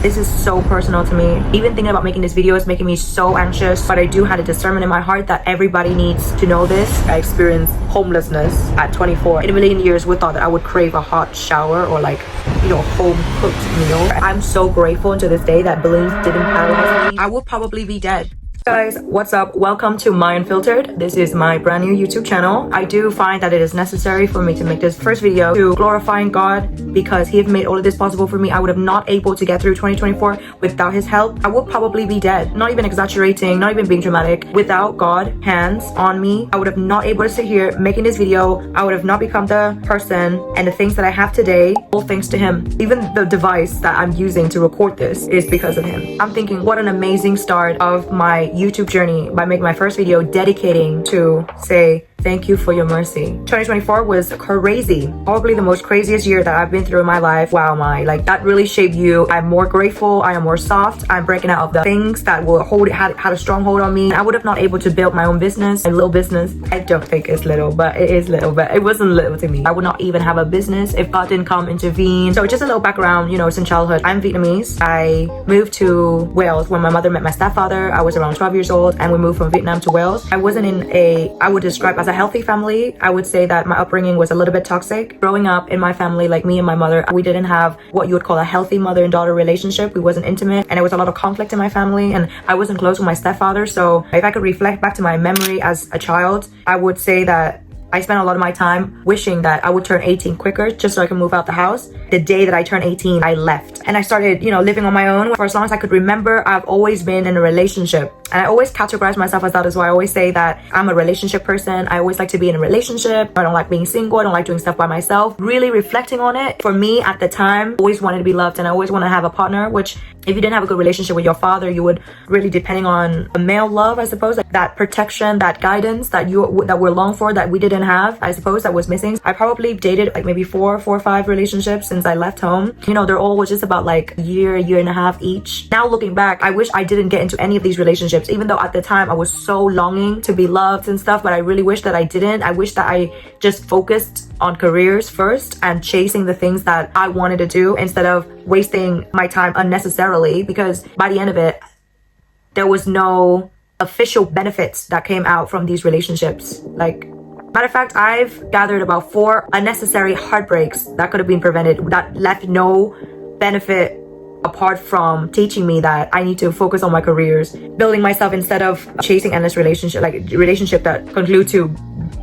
This is so personal to me. Even thinking about making this video is making me so anxious, but I do have a discernment in my heart that everybody needs to know this. I experienced homelessness at 24. In a million years, would thought that I would crave a hot shower or like, you know, home cooked meal. I'm so grateful to this day that balloons didn't paralyze me. I would probably be dead. Guys, what's up? Welcome to My Unfiltered. This is my brand new YouTube channel. I do find that it is necessary for me to make this first video to glorifying God, because he has made all of this possible for me. I would have not able to get through 2024 without his help. I would probably be dead. Not even exaggerating, not even being dramatic. Without God hands on me, I would have not able to sit here making this video. I would have not become the person and the things that I have today, all thanks to him. Even the device that I'm using to record this is because of him. I'm thinking what an amazing start of my YouTube journey by making my first video dedicating to say thank you for your mercy. 2024 was crazy. Probably the most craziest year that I've been through in my life. Wow, that really shaped you. I'm more grateful. I am more soft. I'm breaking out of the things that will had a strong hold on me. I would have not able to build my own business, a little business. I don't think it's little, but it is little, but it wasn't little to me. I would not even have a business if God didn't come intervene. So just a little background, you know, since childhood, I'm Vietnamese. I moved to Wales when my mother met my stepfather. I was around 12 years old and we moved from Vietnam to Wales. I wasn't in I would describe as a healthy family. I would say that my upbringing was a little bit toxic. Growing up in my family, like me and my mother, we didn't have what you would call a healthy mother and daughter relationship. We wasn't intimate and there was a lot of conflict in my family, and I wasn't close with my stepfather. So if I could reflect back to my memory as a child, I would say that I spent a lot of my time wishing that I would turn 18 quicker just so I can move out the house. The day that I turned 18, I left and I started, you know, living on my own. For as long as I could remember, I've always been in a relationship, and I always categorize myself as that. Is why I always say that I'm a relationship person. I always like to be in a relationship. I don't like being single. I don't like doing stuff by myself. Really reflecting on it, for me at the time, always wanted to be loved and I always want to have a partner, which if you didn't have a good relationship with your father, you would really depending on a male love, I suppose, like that protection, that guidance that we're longing for, that we didn't have, I suppose, that was missing. I probably dated like maybe four or five relationships since I left home. You know, they're all was just about like a year and a half each. Now looking back, I wish I didn't get into any of these relationships, even though at the time I was so longing to be loved and stuff, but I really wish that I didn't. I wish that I just focused on careers first and chasing the things that I wanted to do instead of wasting my time unnecessarily, because by the end of it, there was no official benefits that came out from these relationships. Like, matter of fact, I've gathered about 4 unnecessary heartbreaks that could have been prevented, that left no benefit apart from teaching me that I need to focus on my careers, building myself instead of chasing endless relationship that conclude to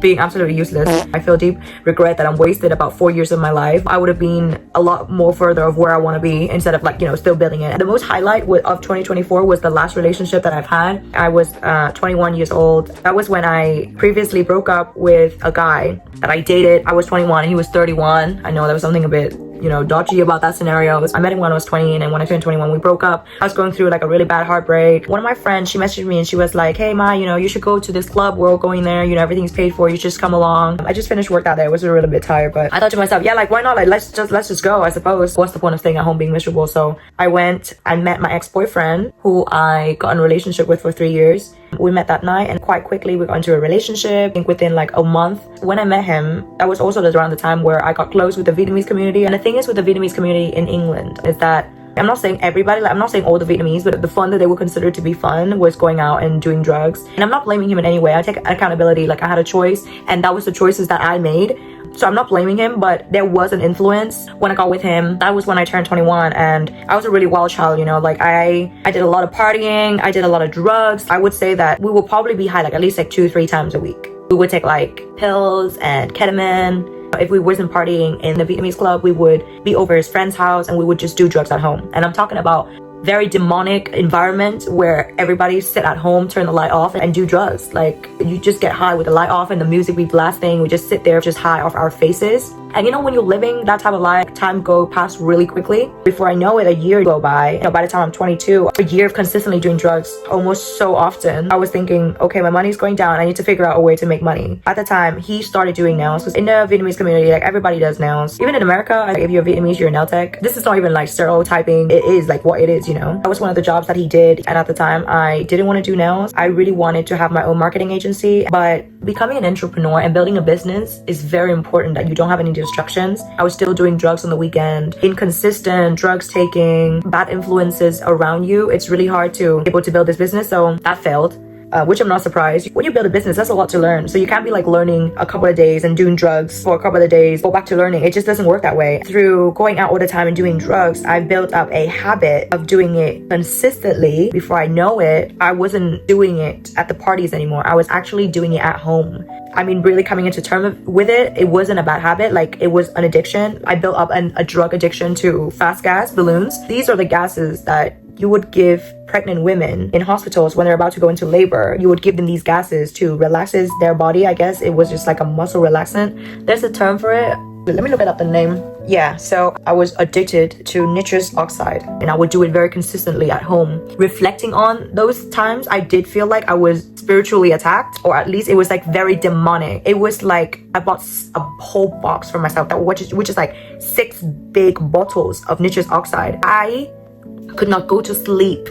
being absolutely useless. I feel deep regret that I'm wasted about 4 years of my life. I would have been a lot more further of where I want to be instead of like, you know, still building it. The most highlight of 2024 was the last relationship that I've had. I was 21 years old. That was when I previously broke up with a guy that I dated. I was 21 and he was 31. I know there was something a bit, you know, dodgy about that scenario. I met him when I was 20, and when I turned 21, we broke up. I was going through like a really bad heartbreak. One of my friends, she messaged me and she was like, hey Ma, you know, you should go to this club. We're all going there, you know, everything's paid for, you just come along. I just finished work that day. I was a little bit tired, but I thought to myself, yeah, like why not? Like let's just go, I suppose. What's the point of staying at home being miserable? So I went and met my ex-boyfriend, who I got in a relationship with for 3 years. We met that night and quite quickly we got into a relationship. I think within like a month. When I met him, that was also around the time where I got close with the Vietnamese community. And the thing is with the Vietnamese community in England is that, I'm not saying everybody, like I'm not saying all the Vietnamese, but the fun that they would consider to be fun was going out and doing drugs. And I'm not blaming him in any way. I take accountability. Like I had a choice and that was the choices that I made. So I'm not blaming him, but there was an influence when I got with him. That was when I turned 21 and I was a really wild child, you know, like I did a lot of partying. I did a lot of drugs. I would say that we will probably be high like at least like 2-3 times a week. We would take like pills and ketamine. If we wasn't partying in the Vietnamese club, we would be over his friend's house and we would just do drugs at home. And I'm talking about very demonic environment where everybody sit at home, turn the light off and do drugs. Like you just get high with the light off and the music be blasting. We just sit there just high off our faces. And you know, when you're living that type of life, time go past really quickly. Before I know it, a year go by. You know, by the time I'm 22, a year of consistently doing drugs almost so often. I was thinking, okay, my money's going down. I need to figure out a way to make money. At the time, he started doing nails. Because in the Vietnamese community, like everybody does nails. Even in America, like, if you're Vietnamese, you're a nail tech. This is not even like stereotyping. It is like what it is, you know. That was one of the jobs that he did. And at the time, I didn't want to do nails. I really wanted to have my own marketing agency. But becoming an entrepreneur and building a business is very important that you don't have any distractions. I was still doing drugs on the weekend, inconsistent drugs taking, bad influences around you. It's really hard to be able to build this business, so that failed. Which I'm not surprised. When you build a business, that's a lot to learn. So you can't be like learning a couple of days and doing drugs for a couple of days, go back to learning. It just doesn't work that way. Through going out all the time and doing drugs, I built up a habit of doing it consistently. Before I know it, I wasn't doing it at the parties anymore. I was actually doing it at home. I mean, really coming into terms with it, it wasn't a bad habit. Like, it was an addiction. I built up a drug addiction to fast gas balloons. These are the gases that you would give pregnant women in hospitals when they're about to go into labor. You would give them these gases to relaxes their body. I guess it was just like a muscle relaxant. There's a term for it. Let me look it up, the name. Yeah, so I was addicted to nitrous oxide, and I would do it very consistently at home. Reflecting on those times, I did feel like I was spiritually attacked, or at least it was like very demonic. It was like I bought a whole box for myself, which is like 6 big bottles of nitrous oxide. I could not go to sleep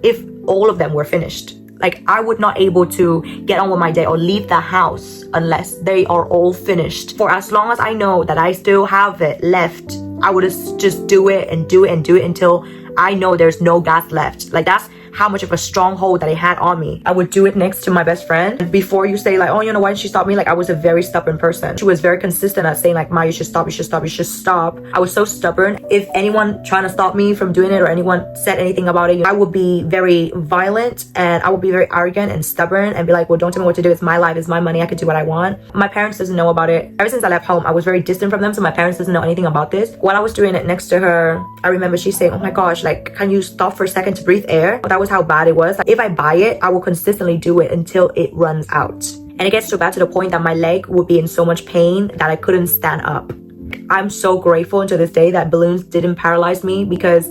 if all of them were finished. Like, I would not able to get on with my day or leave the house unless they are all finished. For as long as I know that I still have it left, I would just do it and do it and do it until I know there's no gas left. Like, that's how much of a stronghold that it had on me. I would do it next to my best friend. Before you say like, oh, you know, why did she stop me? Like, I was a very stubborn person. She was very consistent at saying like, Ma, you should stop, you should stop, you should stop. I was so stubborn. If anyone trying to stop me from doing it or anyone said anything about it, I would be very violent and I would be very arrogant and stubborn and be like, well, don't tell me what to do. It's my life, it's my money. I could do what I want. My parents doesn't know about it. Ever since I left home, I was very distant from them. So my parents doesn't know anything about this. While I was doing it next to her, I remember she saying, oh my gosh, like, can you stop for a second to breathe air? That was how bad it was. Like, if I buy it, I will consistently do it until it runs out. And it gets so bad to the point that my leg would be in so much pain that I couldn't stand up. I'm so grateful to this day that balloons didn't paralyze me, because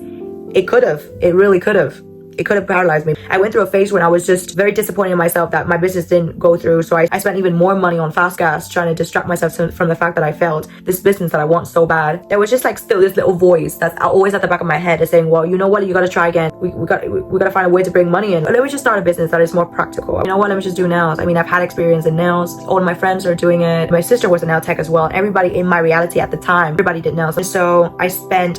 it could have. It really could have. It could have paralyzed me. I went through a phase when I was just very disappointed in myself that my business didn't go through. So I spent even more money on fast gas trying to distract myself from the fact that I failed this business that I want so bad. There was just like still this little voice that's always at the back of my head is saying, well, you know what? You got to try again. We got to find a way to bring money in. Let me just start a business that is more practical. You know what? Let me just do nails. I mean, I've had experience in nails. All of my friends are doing it. My sister was a nail tech as well. And everybody in my reality at the time, everybody did nails. And so I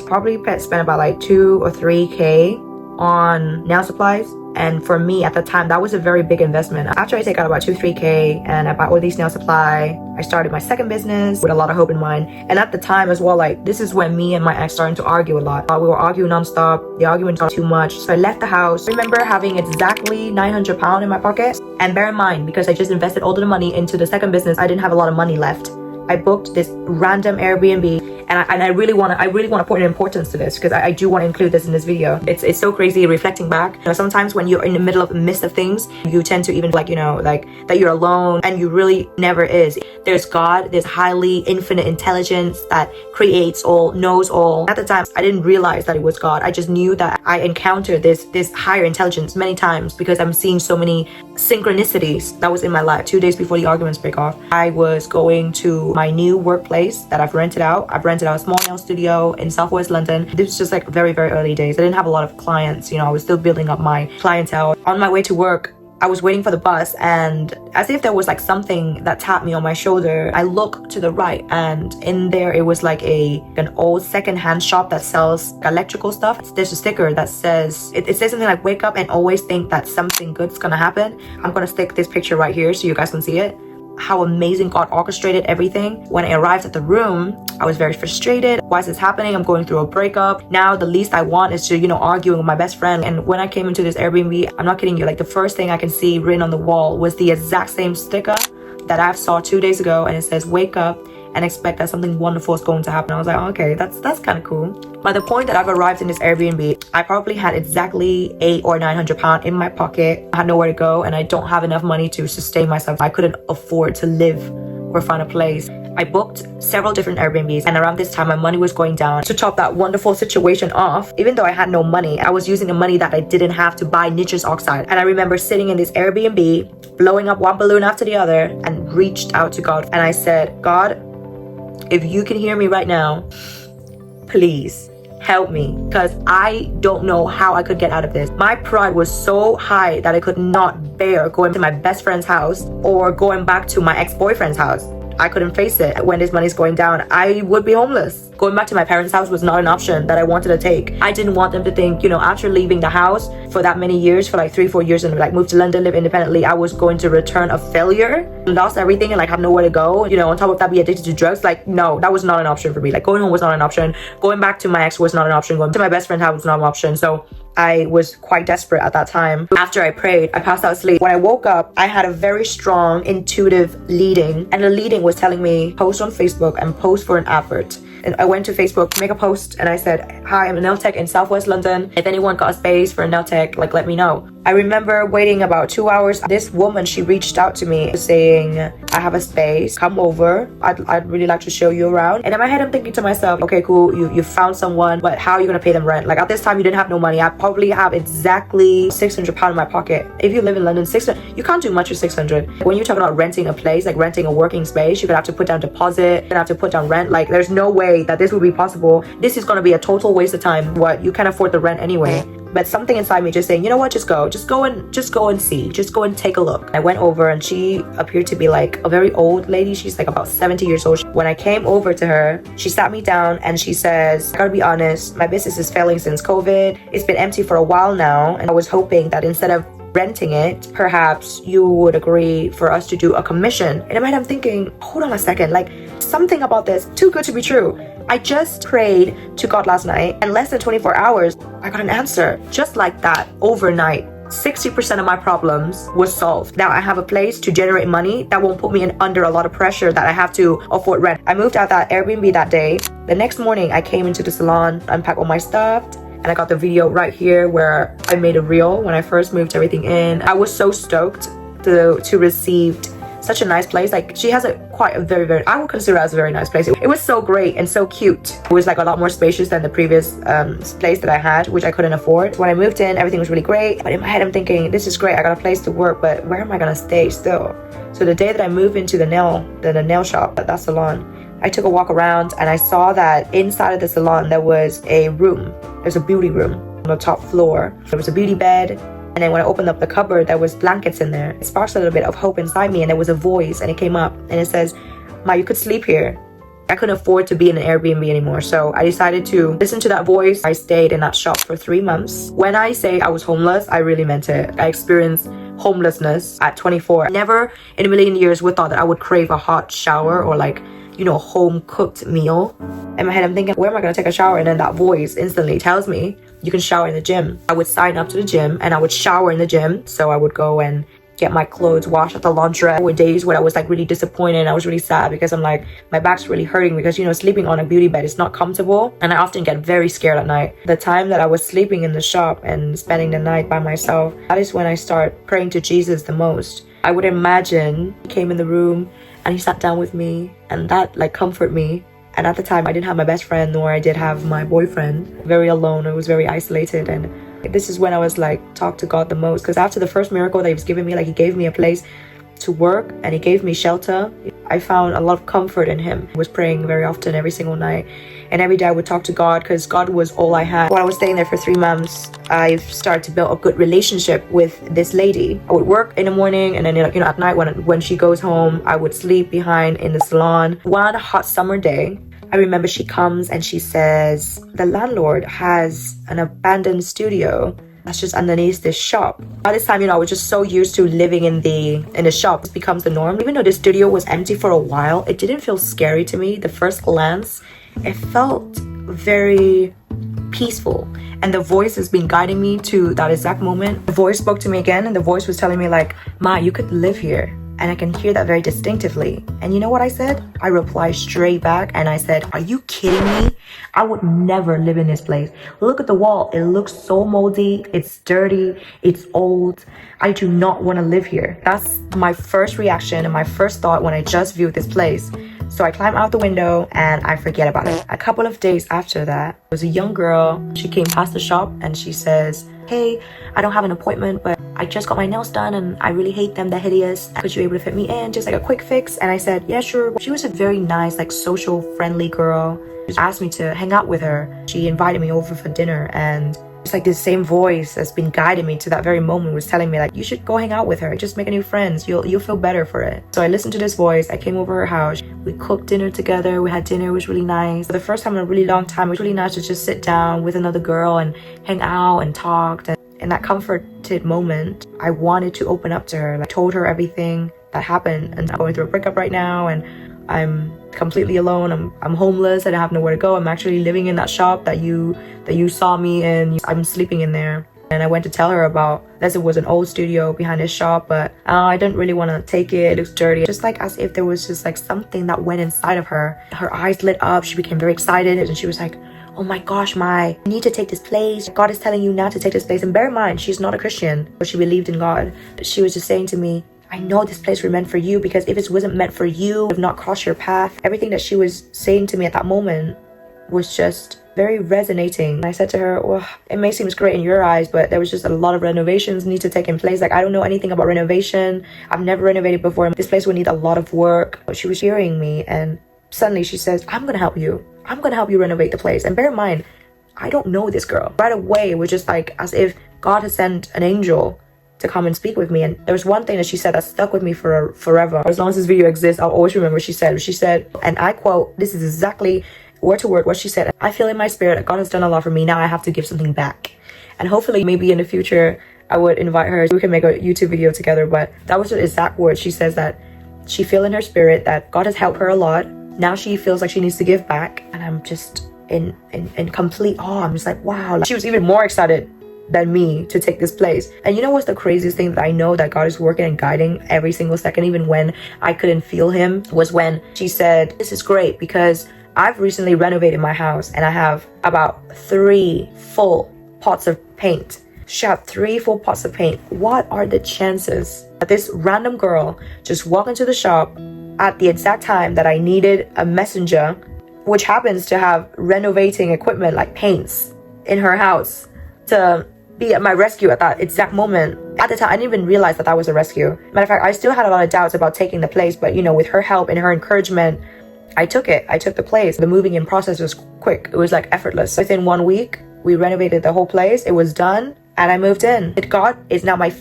probably spent about like 2 or 3K on nail supplies. And for me at the time, that was a very big investment. After I take out about 2-3K and I bought all these nail supply, I started my second business with a lot of hope in mind. And at the time as well, like, this is when me and my ex started to argue a lot. We were arguing nonstop. The argument got too much. So I left the house. I remember having exactly £900 in my pocket. And bear in mind, because I just invested all of the money into the second business, I didn't have a lot of money left. I booked this random Airbnb, and I really want to put an importance to this, because I do want to include this in this video. It's so crazy reflecting back. You know, sometimes when you're in the middle of the midst of things, you tend to even like, you know, like that you're alone, and you really never is. There's God, there's highly infinite intelligence that creates all, knows all. At the time, I didn't realize that it was God. I just knew that I encountered this higher intelligence many times because I'm seeing so many synchronicities that was in my life. 2 days before the arguments break off, I was going to my new workplace that I've rented out. I've rented out a small nail studio in Southwest London. This was just like very, very early days. I didn't have a lot of clients, you know, I was still building up my clientele. On my way to work, I was waiting for the bus, and as if there was like something that tapped me on my shoulder, I look to the right, and in there it was like an old secondhand shop that sells electrical stuff. There's a sticker that says, it says something like, wake up and always think that something good's gonna happen. I'm gonna stick this picture right here so you guys can see it. How amazing God orchestrated everything. When I arrived at the room, I was very frustrated. Why is this happening? I'm going through a breakup. Now the least I want is to, you know, arguing with my best friend. And when I came into this Airbnb, I'm not kidding you, like the first thing I can see written on the wall was the exact same sticker that I saw 2 days ago, and it says, wake up and expect that something wonderful is going to happen. I was like, oh, okay, that's kind of cool. By the point that I've arrived in this Airbnb, I probably had exactly £800 or £900 in my pocket. I had nowhere to go, and I don't have enough money to sustain myself. I couldn't afford to live or find a place. I booked several different Airbnbs, and around this time my money was going down. To top that wonderful situation off, even though I had no money, I was using the money that I didn't have to buy nitrous oxide. And I remember sitting in this Airbnb, blowing up one balloon after the other, and reached out to God. And I said, God, if you can hear me right now, please help me, because I don't know how I could get out of this. My pride was so high that I could not bear going to my best friend's house or going back to my ex-boyfriend's house. I couldn't face it. When this money's going down, I would be homeless. Going back to my parents' house was not an option that I wanted to take. I didn't want them to think, you know, after leaving the house for that many years, for like 3-4 years, and like moved to London, live independently, I was going to return a failure, lost everything and like have nowhere to go, you know, on top of that be addicted to drugs. Like, no, that was not an option for me. Like, going home was not an option. Going back to my ex was not an option. Going to my best friend's house was not an option. So I was quite desperate at that time. After I prayed, I passed out asleep. When I woke up, I had a very strong intuitive leading, and the leading was telling me post on Facebook and post for an advert. And I went to Facebook, make a post, and I said, hi, I'm a nail tech in Southwest London. If anyone got a space for a nail tech, like, let me know. I remember waiting about 2 hours. This woman, she reached out to me saying, I have a space, come over. I'd really like to show you around. And in my head, I'm thinking to myself, okay, cool, you found someone, but how are you gonna pay them rent? Like, at this time, you didn't have no money. I probably have exactly £600 in my pocket. If you live in London, 600, you can't do much with 600. When you're talking about renting a place, like renting a working space, you're gonna have to put down deposit, you're gonna have to put down rent. Like, there's no way that this would be possible. This is gonna be a total waste of time. What, you can't afford the rent anyway. But something inside me just saying, you know what, just go and see, just go and take a look. I went over and she appeared to be like a very old lady. She's like about 70 years old. When I came over to her, she sat me down and she says, I gotta be honest, my business is failing since COVID. It's been empty for a while now, and I was hoping that instead of renting it, perhaps you would agree for us to do a commission. And in my head, I'm thinking, hold on a second, like, something about this too good to be true. I just prayed to God last night, and less than 24 hours, I got an answer. Just like that, overnight. 60% of my problems was solved. Now I have a place to generate money that won't put me under a lot of pressure that I have to afford rent. I moved out that Airbnb that day. The next morning, I came into the salon, unpacked all my stuff, and I got the video right here where I made a reel when I first moved everything in. I was so stoked to receive such a nice place. Like, she has quite a very, I would consider it as a very nice place. It was so great and so cute. It was like a lot more spacious than the previous place that I had, which I couldn't afford. When I moved in, everything was really great. But in my head, I'm thinking, this is great. I got a place to work, but where am I gonna stay still? So the day that I moved into the nail shop, that salon, I took a walk around and I saw that inside of the salon, there was a room. There's a beauty room on the top floor. There was a beauty bed. And then when I opened up the cupboard, there was blankets in there. It sparks a little bit of hope inside me, and there was a voice, and it came up, and it says, Ma, you could sleep here. I couldn't afford to be in an Airbnb anymore, so I decided to listen to that voice. I stayed in that shop for 3 months. When I say I was homeless, I really meant it. I experienced homelessness at 24. Never in a million years would thought that I would crave a hot shower or like, you know, home cooked meal. In my head, I'm thinking, where am I gonna take a shower? And then that voice instantly tells me, you can shower in the gym. I would sign up to the gym and I would shower in the gym. So I would go and get my clothes washed at the laundrette. There were days where I was like really disappointed and I was really sad because I'm like, my back's really hurting because, you know, sleeping on a beauty bed is not comfortable. And I often get very scared at night. The time that I was sleeping in the shop and spending the night by myself, that is when I start praying to Jesus the most. I would imagine he came in the room and he sat down with me, and that like comforted me. And at the time, I didn't have my best friend, nor I did have my boyfriend. Very alone, I was very isolated. And this is when I was like, talk to God the most. Because after the first miracle that he was giving me, like he gave me a place to work and he gave me shelter. I found a lot of comfort in him. I was praying very often, every single night. And every day I would talk to God because God was all I had. While I was staying there for 3 months, I started to build a good relationship with this lady. I would work in the morning and then, you know, at night when she goes home, I would sleep behind in the salon. One hot summer day, I remember she comes and she says, the landlord has an abandoned studio that's just underneath this shop. By this time, you know, I was just so used to living in the shop. It becomes the norm. Even though the studio was empty for a while, it didn't feel scary to me. The first glance, it felt very peaceful. And the voice has been guiding me to that exact moment. The voice spoke to me again, and the voice was telling me like, Ma, you could live here. And I can hear that very distinctively. And you know what I said? I replied straight back and I said, are you kidding me? I would never live in this place. Look at the wall. It looks so moldy. It's dirty. It's old. I do not want to live here. That's my first reaction and my first thought when I just viewed this place. So I climb out the window and I forget about it. A couple of days after that, there was a young girl. She came past the shop and she says, hey, I don't have an appointment, but I just got my nails done and I really hate them. They're hideous. Could you be able to fit me in? Just like a quick fix. And I said, yeah, sure. She was a very nice, like social friendly girl. She asked me to hang out with her. She invited me over for dinner and It's like this same voice that's been guiding me to that very moment was telling me like, you should go hang out with her, just make a new friends, you'll feel better for it. So I listened to this voice. I came over her house, we cooked dinner together, we had dinner, it was really nice. For the first time in a really long time, it was really nice to just sit down with another girl and hang out and talk. And in that comforted moment, I wanted to open up to her. I told her everything that happened, and I'm going through a breakup right now, and I'm completely alone. I'm homeless. I don't have nowhere to go. I'm actually living in that shop that you saw me in. I'm sleeping in there. And I went to tell her about this. It was an old studio behind this shop, but I didn't really want to take it. It looks dirty. Just like as if there was just like something that went inside of her. Her eyes lit up. She became very excited, and she was like, oh my gosh, you need to take this place. God is telling you now to take this place. And bear in mind, she's not a Christian, but she believed in God. She was just saying to me, I know this place was meant for you, because if it wasn't meant for you, it would not cross your path. Everything that she was saying to me at that moment was just very resonating. And I said to her, well, it may seem great in your eyes, but there was just a lot of renovations need to take in place. Like, I don't know anything about renovation. I've never renovated before. This place would need a lot of work. She was hearing me, and suddenly she says, I'm gonna help you. I'm gonna help you renovate the place. And bear in mind, I don't know this girl. Right away, it was just like as if God had sent an angel to come and speak with me. And there was one thing that she said that stuck with me for forever. As long as this video exists, I'll always remember she said, and I quote, this is exactly word to word what she said, I feel in my spirit that God has done a lot for me. Now I have to give something back. And hopefully maybe in the future, I would invite her. We can make a YouTube video together. But that was the exact word. She says that she feel in her spirit that God has helped her a lot. Now she feels like she needs to give back. And I'm just in complete awe. I'm just like, wow. She was even more excited than me to take this place. And you know what's the craziest thing that I know that God is working and guiding every single second, even when I couldn't feel him, was when she said, this is great because I've recently renovated my house and I have about 3 full pots of paint. She had 3 full pots of paint. What are the chances that this random girl just walked into the shop at the exact time that I needed a messenger, which happens to have renovating equipment like paints in her house, to be at my rescue at that exact moment? At the time, I didn't even realize that that was a rescue. Matter of fact, I still had a lot of doubts about taking the place, but you know, with her help and her encouragement, I took it. I took the place. The moving in process was quick. It was like effortless. Within 1 week, we renovated the whole place. It was done and I moved in. God is now my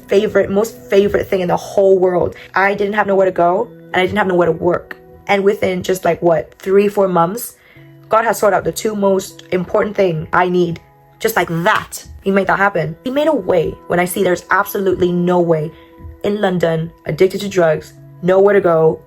most favorite thing in the whole world. I didn't have nowhere to go and I didn't have nowhere to work. And within just like 3-4 months, God has sorted out the 2 most important things I need. Just like that, he made that happen. He made a way when I see there's absolutely no way. In London, addicted to drugs, nowhere to go,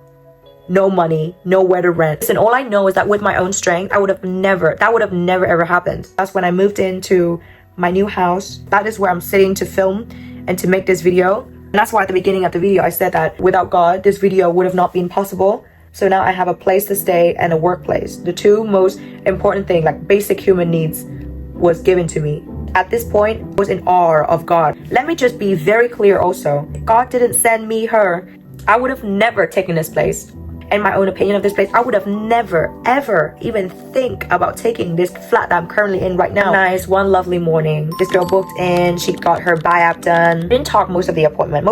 no money, nowhere to rent. And all I know is that with my own strength, that would have never ever happened. That's when I moved into my new house. That is where I'm sitting to film and to make this video. And that's why at the beginning of the video, I said that without God, this video would have not been possible. So now I have a place to stay and a workplace. The 2 most important things, like basic human needs, was given to me. At this point, I was in awe of God. Let me just be very clear also. If God didn't send me her, I would have never taken this place. In my own opinion of this place, I would have never, ever even think about taking this flat that I'm currently in right now. Nice, one lovely morning, this girl booked in, she got her biap done. Didn't talk most of the appointment.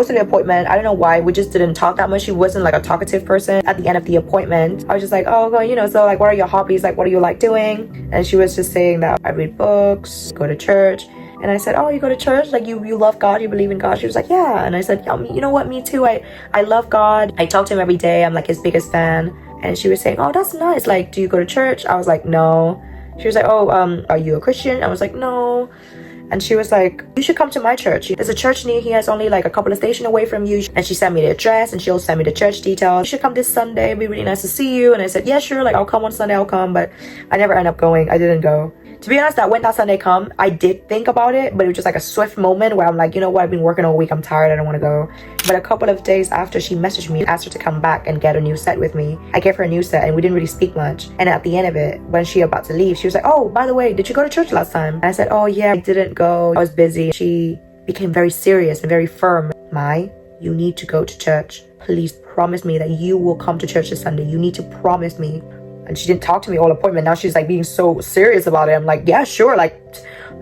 I don't know why, we just didn't talk that much. She wasn't like a talkative person. At the end of the appointment, I was just like, oh, well, you know, so like, what are your hobbies? Like, what do you like doing? And she was just saying that I read books, go to church. And I said, oh, you go to church? Like, you love God? You believe in God? She was like, yeah. And I said, you know what? Me too. I love God. I talk to him every day. I'm like his biggest fan. And she was saying, oh, that's nice. Like, do you go to church? I was like, no. She was like, oh, are you a Christian? I was like, no. And she was like, you should come to my church. There's a church near here. It's only like a couple of stations away from you. And she sent me the address and she'll send me the church details. You should come this Sunday. It'd be really nice to see you. And I said, yeah, sure. Like, I'll come on Sunday. I'll come. But I never end up going. I didn't go. To be honest, that when that Sunday come, I did think about it, but it was just like a swift moment where I'm like, you know what, I've been working all week, I'm tired, I don't want to go. But a couple of days after, she messaged me, asked her to come back and get a new set with me. I gave her a new set and we didn't really speak much. And at the end of it, when she about to leave, she was like, oh, by the way, did you go to church last time? And I said, oh yeah, I didn't go, I was busy. She became very serious and very firm. You need to go to church. Please promise me that you will come to church this Sunday. You need to promise me. And she didn't talk to me all appointment. Now she's like being so serious about it. I'm like, yeah, sure. Like,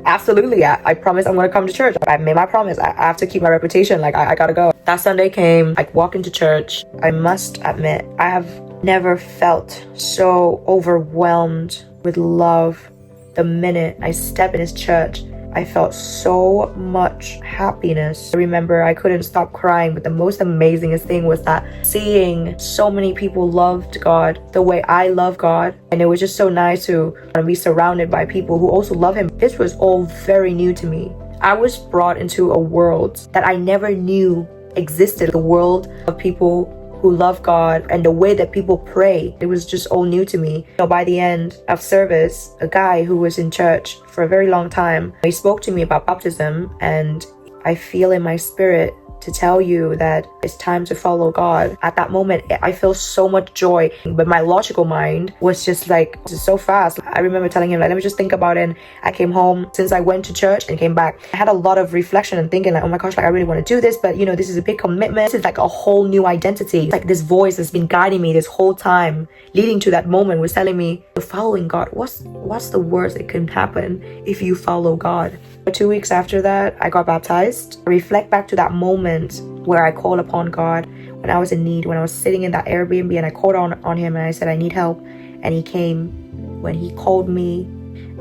absolutely. I promise I'm going to come to church. I made my promise. I have to keep my reputation. Like, I got to go. That Sunday came. I walk into church. I must admit, I have never felt so overwhelmed with love. The minute I step in his church, I felt so much happiness. I remember I couldn't stop crying, but the most amazingest thing was that seeing so many people loved God the way I love God. And it was just so nice to be surrounded by people who also love him. This was all very new to me. I was brought into a world that I never knew existed, the world of people who love God and the way that people pray. It was just all new to me. By the end of service, a guy who was in church for a very long time, he spoke to me about baptism, and I feel in my spirit to tell you that it's time to follow God. At that moment, I felt so much joy, but my logical mind was just like, this is so fast. I remember telling him, like, let me just think about it. And I came home, since I went to church and came back, I had a lot of reflection and thinking like, oh my gosh, like I really want to do this, but this is a big commitment. This is like a whole new identity. It's like this voice has been guiding me this whole time, leading to that moment, was telling me, following God, what's the worst that can happen if you follow God? 2 weeks after that, I got baptized. I reflect back to that moment where I called upon God when I was in need, when I was sitting in that Airbnb and I called on him and I said, I need help. And he came. When he called me,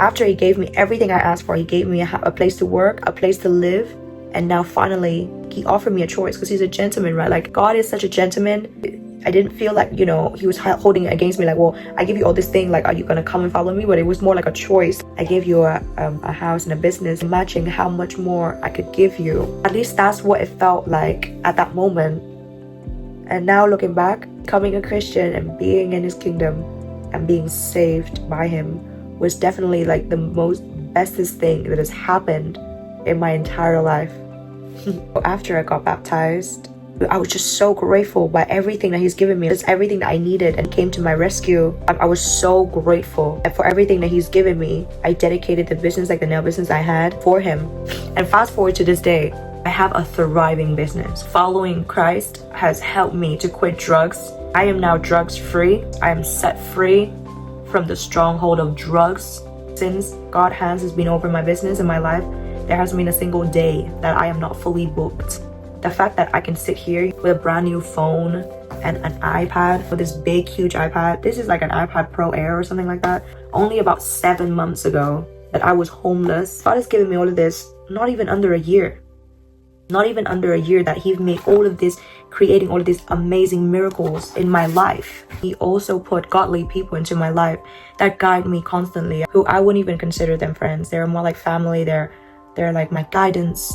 after he gave me everything I asked for, he gave me a place to work, a place to live. And now finally, he offered me a choice, because he's a gentleman, right? Like, God is such a gentleman. I didn't feel like, he was holding it against me, like, well, I give you all this thing, like, are you gonna come and follow me? But it was more like a choice. I gave you a house and a business. Imagine how much more I could give you. At least that's what it felt like at that moment. And now looking back, becoming a Christian and being in his kingdom and being saved by him was definitely like the most bestest thing that has happened in my entire life. After I got baptized, I was just so grateful by everything that he's given me. It's everything that I needed and came to my rescue. I was so grateful. And for everything that he's given me, I dedicated the business, like the nail business I had, for him. And fast forward to this day, I have a thriving business. Following Christ has helped me to quit drugs. I am now drugs free. I am set free from the stronghold of drugs. Since God's hands has been over my business and my life, there hasn't been a single day that I am not fully booked. The fact that I can sit here with a brand new phone and an iPad, with this big, huge iPad. This is like an iPad Pro Air or something like that. Only about 7 months ago that I was homeless. God has given me all of this, not even under a year. Not even under a year that he's made all of this, creating all of these amazing miracles in my life. He also put godly people into my life that guide me constantly, who I wouldn't even consider them friends. They're more like family. They're like my guidance.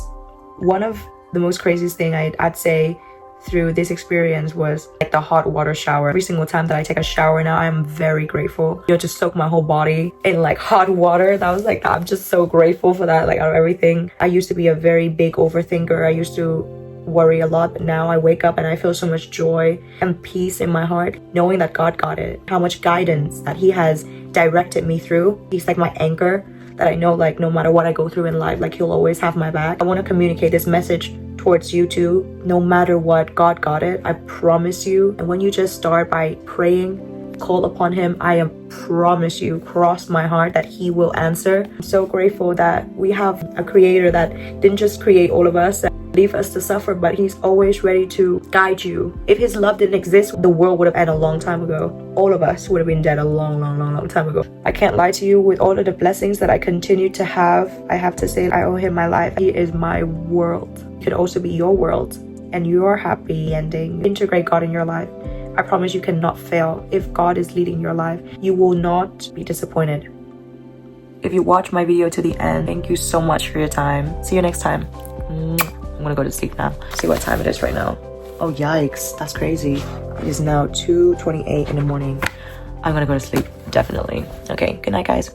One of the most craziest thing I'd say through this experience was like the hot water shower. Every single time that I take a shower now, I'm very grateful. To soak my whole body in like hot water. That was like, I'm just so grateful for that, like out of everything. I used to be a very big overthinker. I used to worry a lot, but now I wake up and I feel so much joy and peace in my heart, knowing that God got it. How much guidance that he has directed me through. He's like my anchor, that I know, like, no matter what I go through in life, like, he'll always have my back. I want to communicate this message towards you too. No matter what, God got it. I promise you. And when you just start by praying, call upon him, I promise you, cross my heart, that he will answer. I'm so grateful that we have a creator that didn't just create all of us, leave us to suffer, but he's always ready to guide you. If his love didn't exist, the world would have ended a long time ago. All of us would have been dead a long time ago. I can't lie to you, with all of the blessings that I continue to have, I have to say I owe him my life. He is my world. It could also be your world and your happy ending. Integrate God in your life. I promise you cannot fail. If God is leading your life, you will not be disappointed. If you watch my video to the end, thank you so much for your time. See you next time. I'm gonna go to sleep now. See what time it is right now. Oh yikes, that's crazy. It is now 2:28 in the morning. I'm gonna go to sleep, definitely. Okay, good night guys.